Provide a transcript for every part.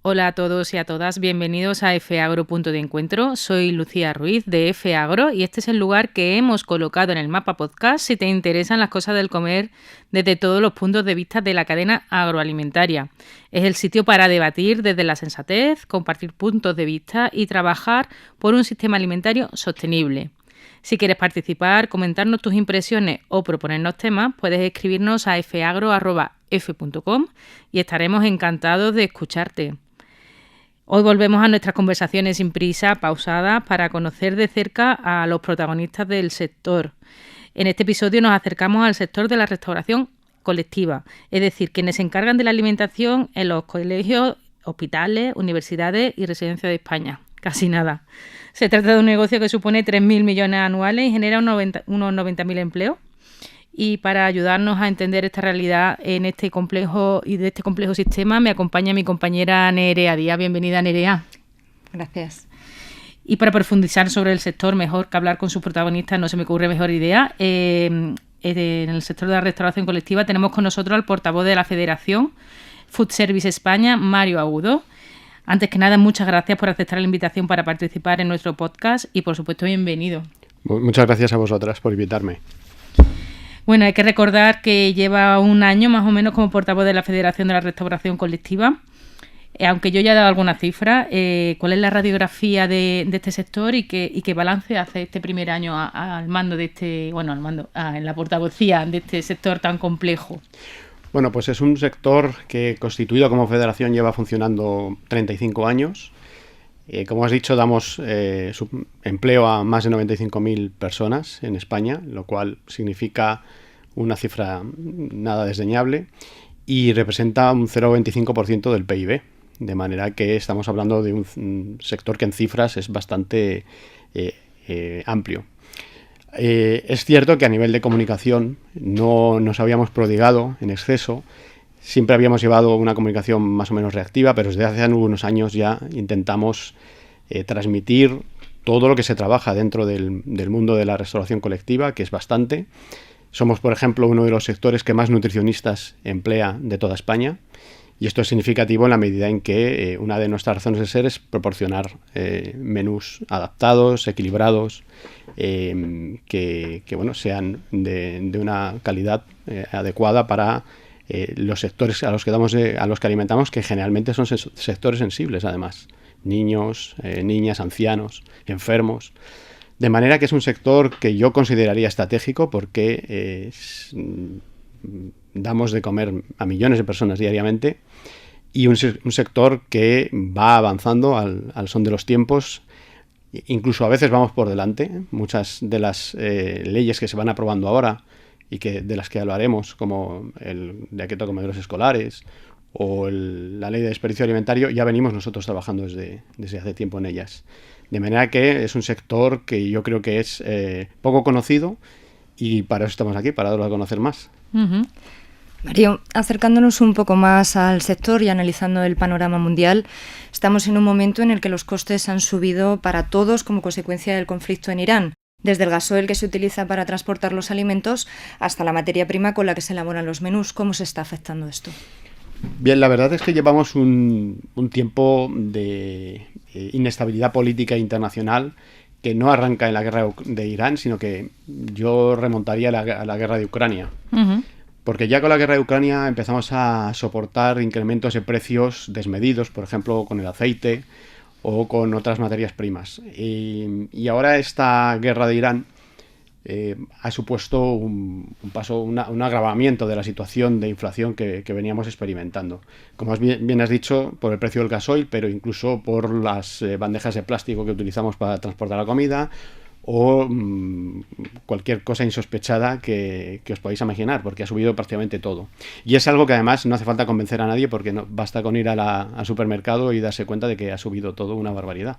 Hola a todos y a todas, bienvenidos a FAgro Punto de Encuentro. Soy Lucía Ruiz de FAgro y este es el lugar que hemos colocado en el mapa podcast si te interesan las cosas del comer desde todos los puntos de vista de la cadena agroalimentaria. Es el sitio para debatir desde la sensatez, compartir puntos de vista y trabajar por un sistema alimentario sostenible. Si quieres participar, comentarnos tus impresiones o proponernos temas, puedes escribirnos a fagro@f.com y estaremos encantados de escucharte. Hoy volvemos a nuestras conversaciones sin prisa, pausadas, para conocer de cerca a los protagonistas del sector. En este episodio nos acercamos al sector de la restauración colectiva, es decir, quienes se encargan de la alimentación en los colegios, hospitales, universidades y residencias de España. Casi nada. Se trata de un negocio que supone 3.000 millones anuales y genera unos 90.000 empleos. Y para ayudarnos a entender esta realidad en este complejo sistema, me acompaña mi compañera Nerea Díaz. Bienvenida, Nerea. Gracias. Y para profundizar sobre el sector, mejor que hablar con sus protagonistas, no se me ocurre mejor idea. En el sector de la restauración colectiva tenemos con nosotros al portavoz de la Federación Food Service España, Mario Agudo. Antes que nada, muchas gracias por aceptar la invitación para participar en nuestro podcast y, por supuesto, bienvenido. Muchas gracias a vosotras por invitarme. Bueno, hay que recordar que lleva un año más o menos como portavoz de la Federación de la Restauración Colectiva. Aunque yo ya he dado alguna cifra, ¿cuál es la radiografía de este sector y qué balance hace este primer año al mando de en la portavocía de este sector tan complejo? Bueno, pues es un sector que, constituido como federación, lleva funcionando 35 años. Como has dicho, damos empleo a más de 95.000 personas en España, lo cual significa una cifra nada desdeñable y representa un 0,25% del PIB. De manera que estamos hablando de un sector que en cifras es bastante amplio. Es cierto que a nivel de comunicación no nos habíamos prodigado en exceso. Siempre habíamos llevado una comunicación más o menos reactiva, pero desde hace algunos años ya intentamos transmitir todo lo que se trabaja dentro del mundo de la restauración colectiva, que es bastante. Somos, por ejemplo, uno de los sectores que más nutricionistas emplea de toda España, y esto es significativo en la medida en que una de nuestras razones de ser es proporcionar menús adaptados, equilibrados, que sean de una calidad adecuada para los sectores a los que alimentamos, que generalmente son sectores sensibles, además, niños, niñas, ancianos, enfermos, de manera que es un sector que yo consideraría estratégico porque damos de comer a millones de personas diariamente y un sector que va avanzando al son de los tiempos. Incluso a veces vamos por delante. Muchas de las leyes que se van aprobando ahora y de las que hablaremos, como el decreto de comedores escolares o la ley de desperdicio alimentario, ya venimos nosotros trabajando desde hace tiempo en ellas. De manera que es un sector que yo creo que es poco conocido y para eso estamos aquí, para darlo a conocer más. Uh-huh. Mario, acercándonos un poco más al sector y analizando el panorama mundial, estamos en un momento en el que los costes han subido para todos como consecuencia del conflicto en Irán. Desde el gasoil que se utiliza para transportar los alimentos hasta la materia prima con la que se elaboran los menús. ¿Cómo se está afectando esto? Bien, la verdad es que llevamos un tiempo de inestabilidad política internacional que no arranca en la guerra de Irán, sino que yo remontaría a la guerra de Ucrania. Uh-huh. Porque ya con la guerra de Ucrania empezamos a soportar incrementos de precios desmedidos, por ejemplo, con el aceite o con otras materias primas. Y ahora esta guerra de Irán ha supuesto un agravamiento de la situación de inflación que veníamos experimentando. Como bien has dicho, por el precio del gasoil, pero incluso por las bandejas de plástico que utilizamos para transportar la comida o cualquier cosa insospechada que os podáis imaginar, porque ha subido prácticamente todo. Y es algo que además no hace falta convencer a nadie, porque basta con ir al supermercado y darse cuenta de que ha subido todo una barbaridad.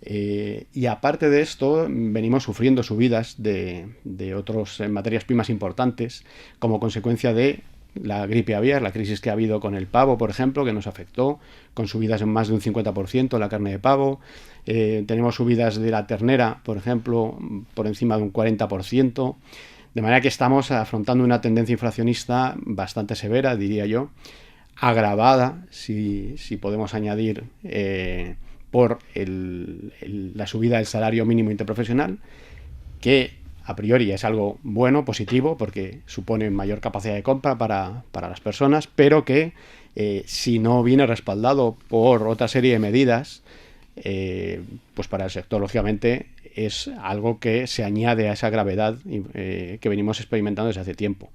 Y aparte de esto, venimos sufriendo subidas de otras materias primas importantes como consecuencia de la gripe aviar, la crisis que ha habido con el pavo, por ejemplo, que nos afectó, con subidas en más de un 50% la carne de pavo. Tenemos subidas de la ternera, por ejemplo, por encima de un 40%. De manera que estamos afrontando una tendencia inflacionista bastante severa, diría yo, agravada, si podemos añadir, por la subida del salario mínimo interprofesional, que a priori es algo bueno, positivo, porque supone mayor capacidad de compra para las personas, pero que si no viene respaldado por otra serie de medidas, pues para el sector, lógicamente, es algo que se añade a esa gravedad que venimos experimentando desde hace tiempo.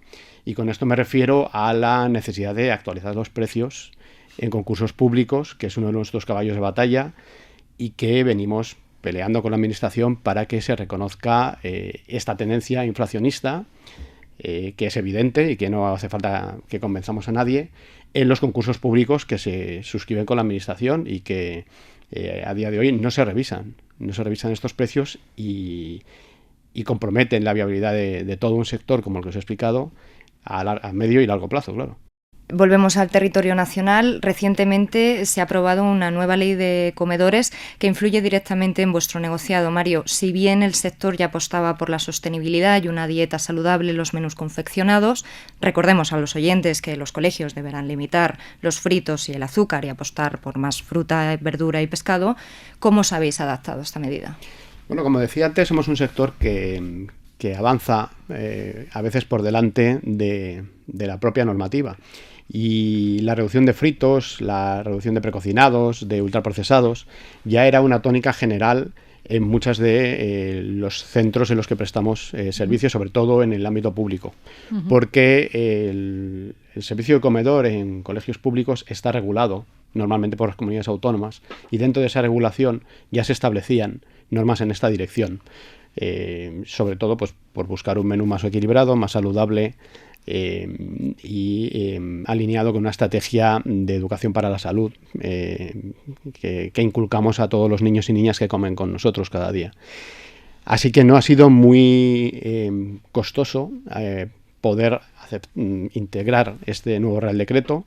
Y con esto me refiero a la necesidad de actualizar los precios en concursos públicos, que es uno de nuestros caballos de batalla, y que venimos peleando con la Administración para que se reconozca esta tendencia inflacionista, que es evidente y que no hace falta que convenzamos a nadie, en los concursos públicos que se suscriben con la Administración y que a día de hoy no se revisan estos precios y comprometen la viabilidad de todo un sector, como el que os he explicado, a medio y largo plazo, claro. Volvemos al territorio nacional. Recientemente se ha aprobado una nueva ley de comedores que influye directamente en vuestro negociado. Mario, si bien el sector ya apostaba por la sostenibilidad y una dieta saludable en los menús confeccionados, recordemos a los oyentes que los colegios deberán limitar los fritos y el azúcar y apostar por más fruta, verdura y pescado. ¿Cómo os habéis adaptado a esta medida? Bueno, como decía antes, somos un sector que avanza a veces por delante de la propia normativa. Y la reducción de fritos, la reducción de precocinados, de ultraprocesados, ya era una tónica general en muchos de los centros en los que prestamos servicios, sobre todo en el ámbito público. Porque el servicio de comedor en colegios públicos está regulado normalmente por las comunidades autónomas, y dentro de esa regulación ya se establecían normas en esta dirección. Sobre todo pues, por buscar un menú más equilibrado, más saludable, y alineado con una estrategia de educación para la salud que inculcamos a todos los niños y niñas que comen con nosotros cada día. Así que no ha sido muy costoso poder integrar este nuevo Real Decreto,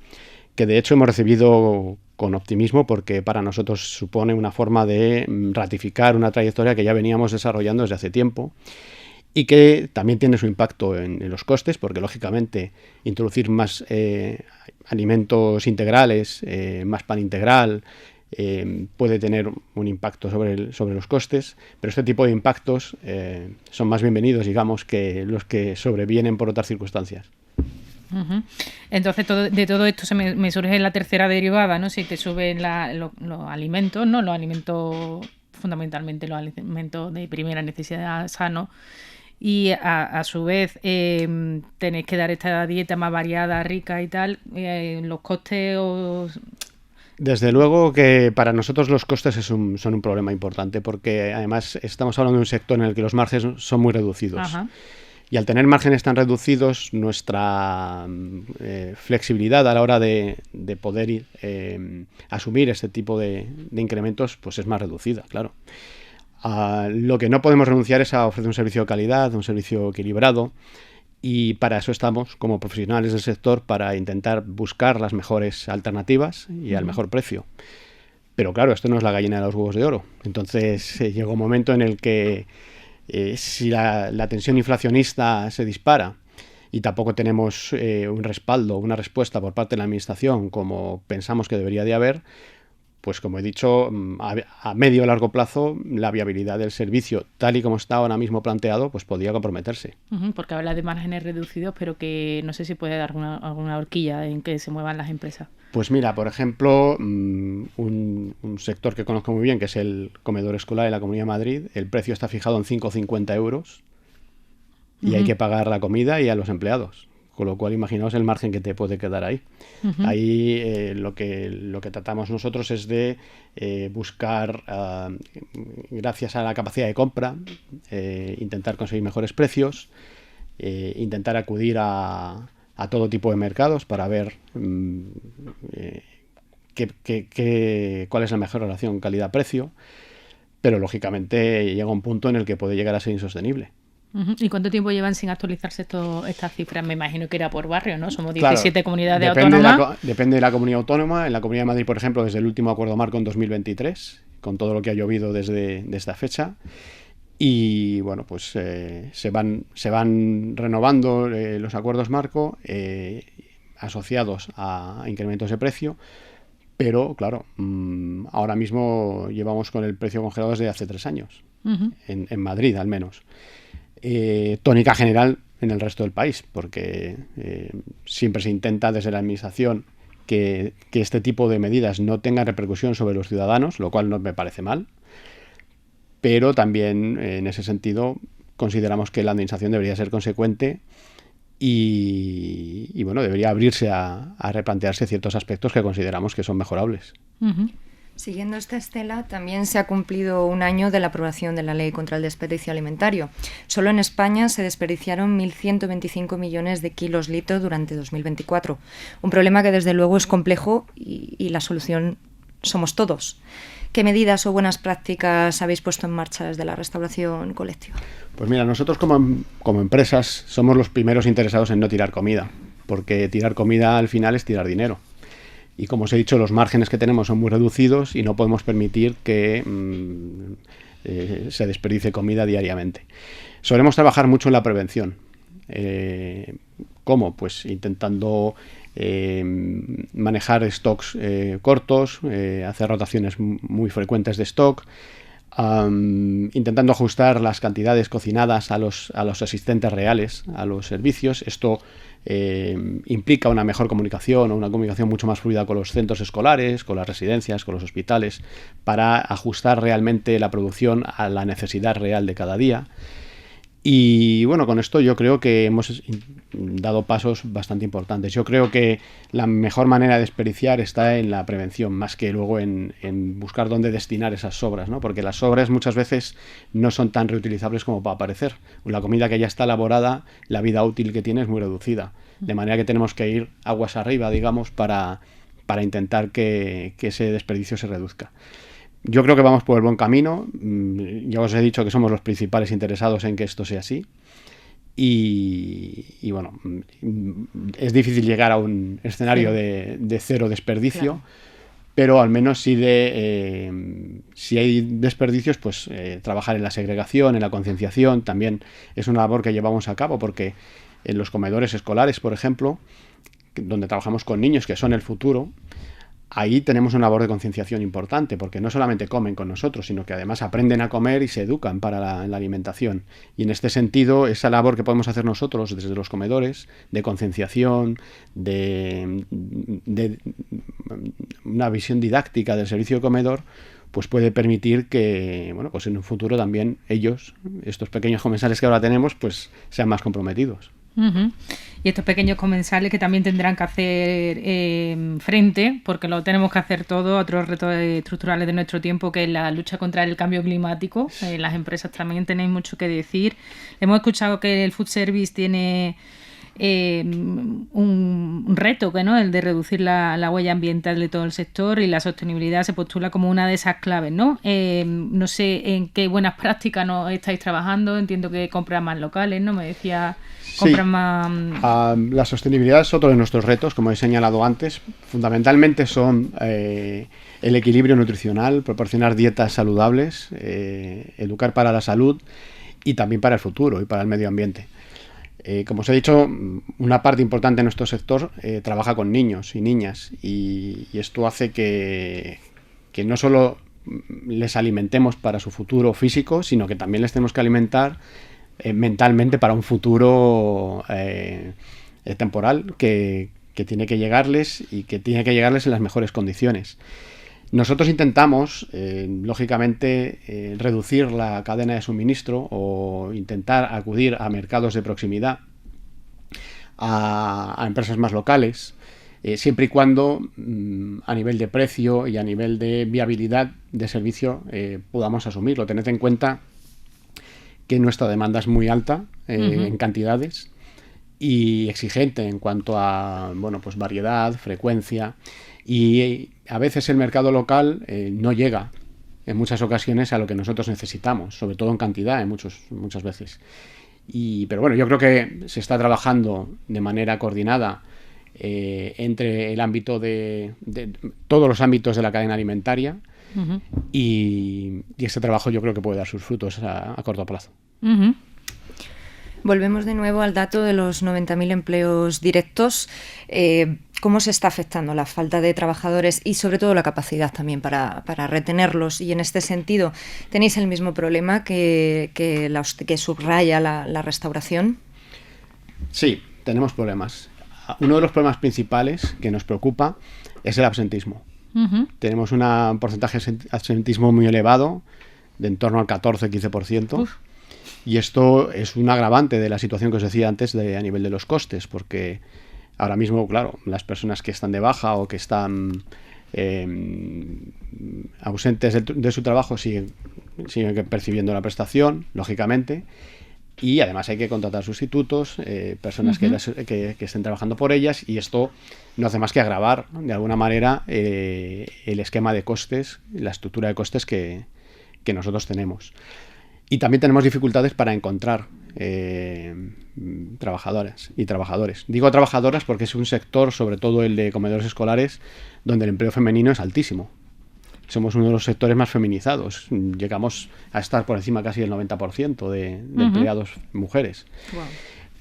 que de hecho hemos recibido con optimismo, porque para nosotros supone una forma de ratificar una trayectoria que ya veníamos desarrollando desde hace tiempo, y que también tiene su impacto en los costes, porque lógicamente introducir más alimentos integrales, más pan integral, puede tener un impacto sobre los costes, pero este tipo de impactos son más bienvenidos, digamos, que los que sobrevienen por otras circunstancias. Entonces de todo esto me surge la tercera derivada, ¿no? Si te suben los alimentos, ¿no? Los alimentos, fundamentalmente los alimentos de primera necesidad sanos, y a su vez tenéis que dar esta dieta más variada, rica y tal, los costes Desde luego que para nosotros los costes son un problema importante, porque además estamos hablando de un sector en el que los márgenes son muy reducidos. Ajá. Y al tener márgenes tan reducidos, nuestra flexibilidad a la hora de poder asumir este tipo de incrementos pues es más reducida, claro. Lo que no podemos renunciar es a ofrecer un servicio de calidad, un servicio equilibrado, y para eso estamos como profesionales del sector, para intentar buscar las mejores alternativas y al mejor precio. Pero claro, esto no es la gallina de los huevos de oro. Entonces llega un momento en el que si la tensión inflacionista se dispara y tampoco tenemos un respaldo, una respuesta por parte de la Administración como pensamos que debería de haber, pues como he dicho, a medio o largo plazo la viabilidad del servicio, tal y como está ahora mismo planteado, pues podría comprometerse. Porque habla de márgenes reducidos, pero que no sé si puede dar alguna horquilla en que se muevan las empresas. Pues mira, por ejemplo, un sector que conozco muy bien, que es el comedor escolar en la Comunidad de Madrid, el precio está fijado en 5,50 euros y hay que pagar la comida y a los empleados. Con lo cual, imaginaos el margen que te puede quedar ahí. Ahí lo que tratamos nosotros es de buscar, gracias a la capacidad de compra, intentar conseguir mejores precios, intentar acudir a todo tipo de mercados para ver cuál es la mejor relación calidad-precio, pero lógicamente llega un punto en el que puede llegar a ser insostenible. ¿Y cuánto tiempo llevan sin actualizarse estas cifras? Me imagino que era por barrio, ¿no? Somos 17 comunidades autónomas. Depende de la comunidad autónoma. En la Comunidad de Madrid, por ejemplo, desde el último acuerdo marco en 2023, con todo lo que ha llovido desde esta fecha. Y bueno, pues se van renovando los acuerdos marco. asociados a incrementos de precio, pero claro, ahora mismo llevamos con el precio congelado desde hace 3 años, en Madrid al menos. Tónica general en el resto del país, porque siempre se intenta desde la administración que este tipo de medidas no tengan repercusión sobre los ciudadanos, lo cual no me parece mal, pero también en ese sentido consideramos que la administración debería ser consecuente y bueno, debería abrirse a replantearse ciertos aspectos que consideramos que son mejorables. Siguiendo esta estela, también se ha cumplido 1 año de la aprobación de la Ley contra el Desperdicio Alimentario. Solo en España se desperdiciaron 1.125 millones de kilos litro durante 2024. Un problema que desde luego es complejo y la solución somos todos. ¿Qué medidas o buenas prácticas habéis puesto en marcha desde la restauración colectiva? Pues mira, nosotros como empresas somos los primeros interesados en no tirar comida, porque tirar comida al final es tirar dinero. Y como os he dicho, los márgenes que tenemos son muy reducidos y no podemos permitir que se desperdicie comida diariamente. Solemos trabajar mucho en la prevención. ¿Cómo? Pues intentando manejar stocks cortos, hacer rotaciones muy frecuentes de stock, intentando ajustar las cantidades cocinadas a los asistentes reales, a los servicios. Esto implica una mejor comunicación o una comunicación mucho más fluida con los centros escolares, con las residencias, con los hospitales, para ajustar realmente la producción a la necesidad real de cada día. Y bueno, con esto yo creo que hemos dado pasos bastante importantes. Yo creo que la mejor manera de desperdiciar está en la prevención, más que luego en buscar dónde destinar esas sobras, ¿no? Porque las sobras muchas veces no son tan reutilizables como puede parecer. La comida que ya está elaborada, la vida útil que tiene es muy reducida. De manera que tenemos que ir aguas arriba, digamos, para intentar que ese desperdicio se reduzca. Yo creo que vamos por el buen camino. Ya os he dicho que somos los principales interesados en que esto sea así. Y bueno, es difícil llegar a un escenario de cero desperdicio, claro. Pero al menos si hay desperdicios, pues trabajar en la segregación, en la concienciación, también es una labor que llevamos a cabo, porque en los comedores escolares, por ejemplo, donde trabajamos con niños que son el futuro, ahí tenemos una labor de concienciación importante, porque no solamente comen con nosotros, sino que además aprenden a comer y se educan para la alimentación. Y en este sentido, esa labor que podemos hacer nosotros desde los comedores, de concienciación, de una visión didáctica del servicio de comedor, pues puede permitir que, bueno, pues en un futuro también ellos, estos pequeños comensales que ahora tenemos, pues sean más comprometidos. Y estos pequeños comensales que también tendrán que hacer frente, porque lo tenemos que hacer todo, a otros retos estructurales de nuestro tiempo, que es la lucha contra el cambio climático. Las empresas también tenéis mucho que decir. Hemos escuchado que el food service tiene un reto, ¿no? El de reducir la huella ambiental de todo el sector, y la sostenibilidad se postula como una de esas claves, ¿no? No sé en qué buenas prácticas no estáis trabajando. Entiendo que compras más locales, ¿no? Me decía... Sí, la sostenibilidad es otro de nuestros retos, como he señalado antes. Fundamentalmente son el equilibrio nutricional, proporcionar dietas saludables, educar para la salud y también para el futuro y para el medio ambiente. Como os he dicho, una parte importante de nuestro sector trabaja con niños y niñas, y esto hace que no solo les alimentemos para su futuro físico, sino que también les tenemos que alimentar mentalmente para un futuro temporal que tiene que llegarles, y que tiene que llegarles en las mejores condiciones. Nosotros intentamos, lógicamente, reducir la cadena de suministro o intentar acudir a mercados de proximidad, a empresas más locales, siempre y cuando a nivel de precio y a nivel de viabilidad de servicio podamos asumirlo. Tened en cuenta que nuestra demanda es muy alta en cantidades y exigente en cuanto a pues variedad, frecuencia, y a veces el mercado local no llega en muchas ocasiones a lo que nosotros necesitamos, sobre todo en cantidad, muchas veces. Pero bueno, yo creo que se está trabajando de manera coordinada entre el ámbito de todos los ámbitos de la cadena alimentaria. Y este trabajo yo creo que puede dar sus frutos a corto plazo. Volvemos de nuevo al dato de los 90.000 empleos directos. ¿Cómo se está afectando la falta de trabajadores y sobre todo la capacidad también para retenerlos? Y en este sentido, ¿tenéis el mismo problema que subraya la restauración? Sí, tenemos problemas. Uno de los problemas principales que nos preocupa es el absentismo. Tenemos un porcentaje de absentismo muy elevado, de en torno al 14-15%. Y esto es un agravante de la situación que os decía antes a nivel de los costes, porque ahora mismo, claro, las personas que están de baja o que están ausentes de su trabajo siguen percibiendo la prestación, lógicamente, y además hay que contratar sustitutos, personas que estén trabajando por ellas, y esto no hace más que agravar de alguna manera el esquema de costes, la estructura de costes que nosotros tenemos. Y también tenemos dificultades para encontrar trabajadoras y trabajadores. Digo trabajadoras porque es un sector, sobre todo el de comedores escolares, donde el empleo femenino es altísimo. Somos uno de los sectores más feminizados. Llegamos a estar por encima casi del 90% de empleados mujeres. Wow.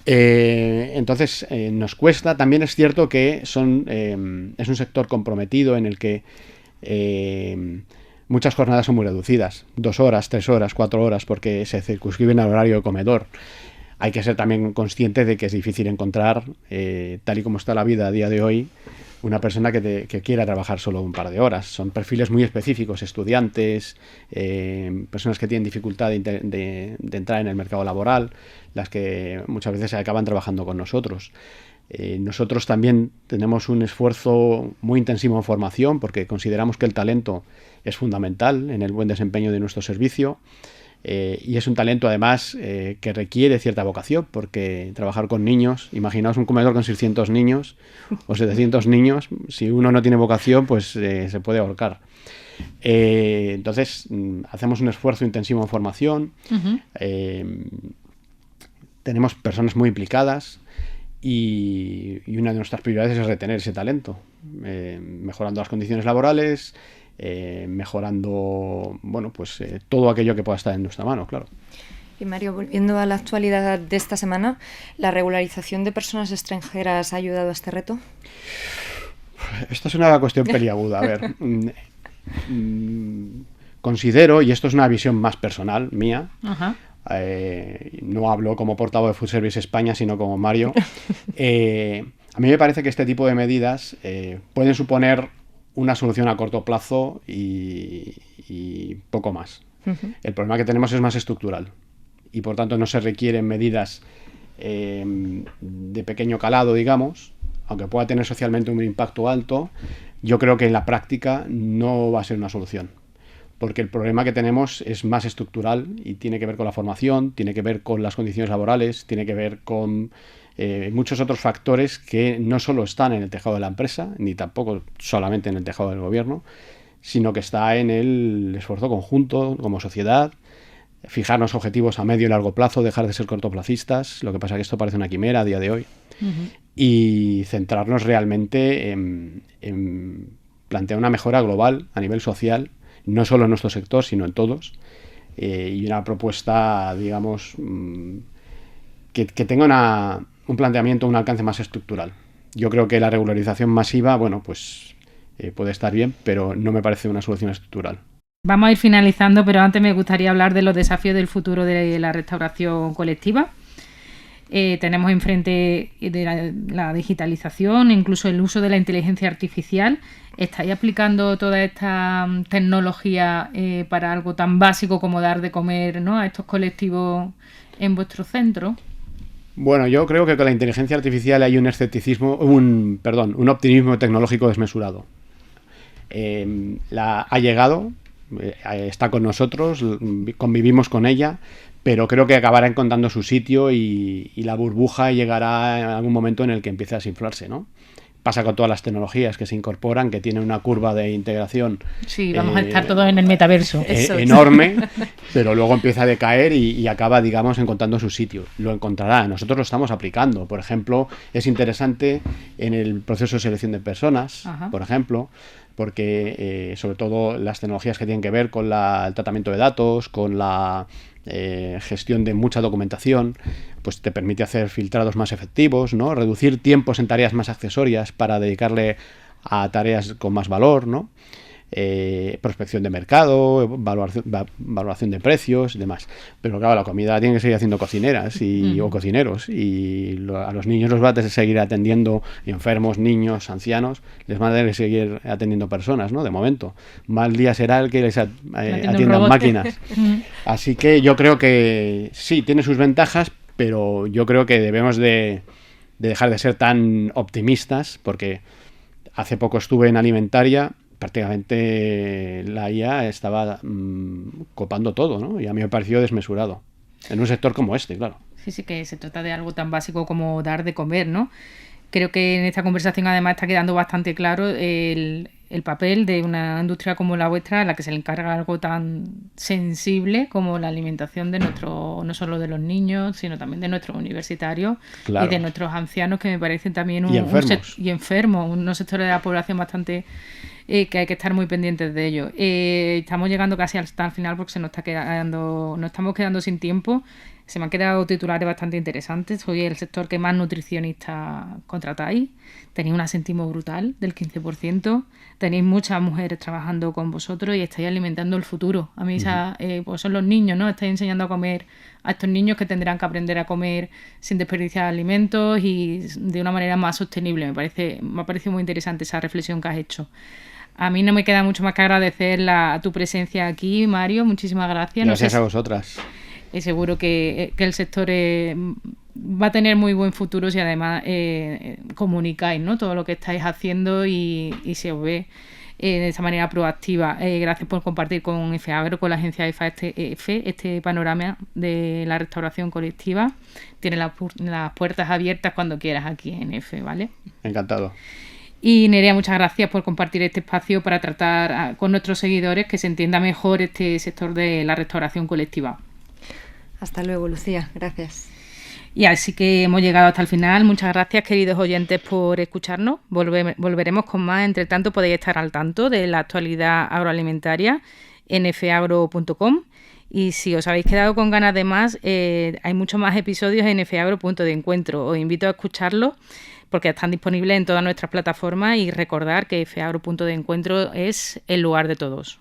Entonces, nos cuesta. También es cierto que es un sector comprometido en el que muchas jornadas son muy reducidas. 2 horas, 3 horas, 4 horas, porque se circunscriben al horario de comedor. Hay que ser también consciente de que es difícil encontrar, tal y como está la vida a día de hoy, una persona que quiera trabajar solo un par de horas. Son perfiles muy específicos, estudiantes, personas que tienen dificultad de entrar en el mercado laboral, las que muchas veces acaban trabajando con nosotros. Nosotros también tenemos un esfuerzo muy intensivo en formación, porque consideramos que el talento es fundamental en el buen desempeño de nuestro servicio. Y es un talento además que requiere cierta vocación, porque trabajar con niños, imaginaos un comedor con 600 niños o 700 niños, si uno no tiene vocación pues se puede ahorcar. Entonces hacemos un esfuerzo intensivo en formación, tenemos personas muy implicadas y una de nuestras prioridades es retener ese talento, mejorando las condiciones laborales, mejorando todo aquello que pueda estar en nuestra mano, claro. Y Mario, volviendo a la actualidad de esta semana, ¿la regularización de personas extranjeras ha ayudado a este reto? Esta es una cuestión peliaguda. A ver, considero, y esto es una visión más personal mía, no hablo como portavoz de Food Service España, sino como Mario, a mí me parece que este tipo de medidas pueden suponer una solución a corto plazo y poco más. El problema que tenemos es más estructural y por tanto no se requieren medidas de pequeño calado, digamos, aunque pueda tener socialmente un impacto alto. Yo creo que en la práctica no va a ser una solución, porque el problema que tenemos es más estructural y tiene que ver con la formación, tiene que ver con las condiciones laborales, tiene que ver con muchos otros factores que no solo están en el tejado de la empresa, ni tampoco solamente en el tejado del gobierno, sino que está en el esfuerzo conjunto como sociedad, fijarnos objetivos a medio y largo plazo, dejar de ser cortoplacistas, lo que pasa es que esto parece una quimera a día de hoy, y centrarnos realmente en plantear una mejora global a nivel social, no solo en nuestro sector, sino en todos, y una propuesta, digamos, que tenga un planteamiento, un alcance más estructural. Yo creo que la regularización masiva, puede estar bien, pero no me parece una solución estructural. Vamos a ir finalizando, pero antes me gustaría hablar de los desafíos del futuro de la restauración colectiva. Tenemos enfrente de la digitalización, incluso el uso de la inteligencia artificial. ¿Estáis aplicando toda esta tecnología para algo tan básico como dar de comer, ¿no?, a estos colectivos en vuestro centro? Bueno, yo creo que con la inteligencia artificial hay un optimismo tecnológico desmesurado. Ha llegado, está con nosotros, convivimos con ella, pero creo que acabará encontrando su sitio y la burbuja llegará en algún momento en el que empiece a desinflarse, ¿no? Pasa con todas las tecnologías que se incorporan, que tienen una curva de integración. Sí, vamos a estar todos en el metaverso. Enorme, pero luego empieza a decaer y acaba, digamos, encontrando su sitio. Lo encontrará. Nosotros lo estamos aplicando. Por ejemplo, es interesante en el proceso de selección de personas, por ejemplo, porque sobre todo las tecnologías que tienen que ver con el tratamiento de datos, con la gestión de mucha documentación, pues te permite hacer filtrados más efectivos, ¿no? Reducir tiempos en tareas más accesorias para dedicarle a tareas con más valor, ¿no? Prospección de mercado, valoración de precios y demás. Pero claro, la comida tiene que seguir haciendo cocineras o cocineros, y a los niños los va a seguir atendiendo, enfermos, niños, ancianos, les van a tener que seguir atendiendo personas, ¿no? De momento. Mal día será el que les atiendan máquinas. Así que yo creo que sí, tiene sus ventajas, pero yo creo que debemos de dejar de ser tan optimistas, porque hace poco estuve en Alimentaria. Prácticamente la IA estaba copando todo, ¿no? Y a mí me pareció desmesurado. En un sector como este, claro. Sí, que se trata de algo tan básico como dar de comer, ¿no? Creo que en esta conversación además está quedando bastante claro el papel de una industria como la vuestra, a la que se le encarga algo tan sensible como la alimentación de no solo de los niños, sino también de nuestros universitarios, claro, y de nuestros ancianos, que me parecen también enfermos, unos sectores de la población bastante... que hay que estar muy pendientes de ello. Estamos llegando casi hasta el final porque nos estamos quedando sin tiempo. Se me han quedado titulares bastante interesantes. Soy el sector que más nutricionistas contratáis. Tenéis un asentismo brutal del 15%. Tenéis muchas mujeres trabajando con vosotros y estáis alimentando el futuro. A mí pues son los niños, ¿no? Estáis enseñando a comer a estos niños, que tendrán que aprender a comer sin desperdiciar alimentos y de una manera más sostenible. Me ha parecido muy interesante esa reflexión que has hecho. A mí no me queda mucho más que agradecer tu presencia aquí, Mario. Muchísimas gracias. Gracias a vosotras. Seguro que el sector va a tener muy buen futuro si además comunicáis, ¿no? Todo lo que estáis haciendo y se os ve de esta manera proactiva. Gracias por compartir con FEAGRO, con la agencia EFA, este panorama de la restauración colectiva. Tienes las puertas abiertas cuando quieras aquí en EFE, ¿vale? Encantado. Y Nerea, muchas gracias por compartir este espacio para tratar con nuestros seguidores que se entienda mejor este sector de la restauración colectiva. Hasta luego, Lucía. Gracias. Y así que hemos llegado hasta el final. Muchas gracias, queridos oyentes, por escucharnos. Volveremos con más. Entre tanto, podéis estar al tanto de la actualidad agroalimentaria en feagro.com. Y si os habéis quedado con ganas de más, hay muchos más episodios en feagro.de-encuentro. Os invito a escucharlos porque están disponibles en todas nuestras plataformas, y recordar que feagro.de-encuentro es el lugar de todos.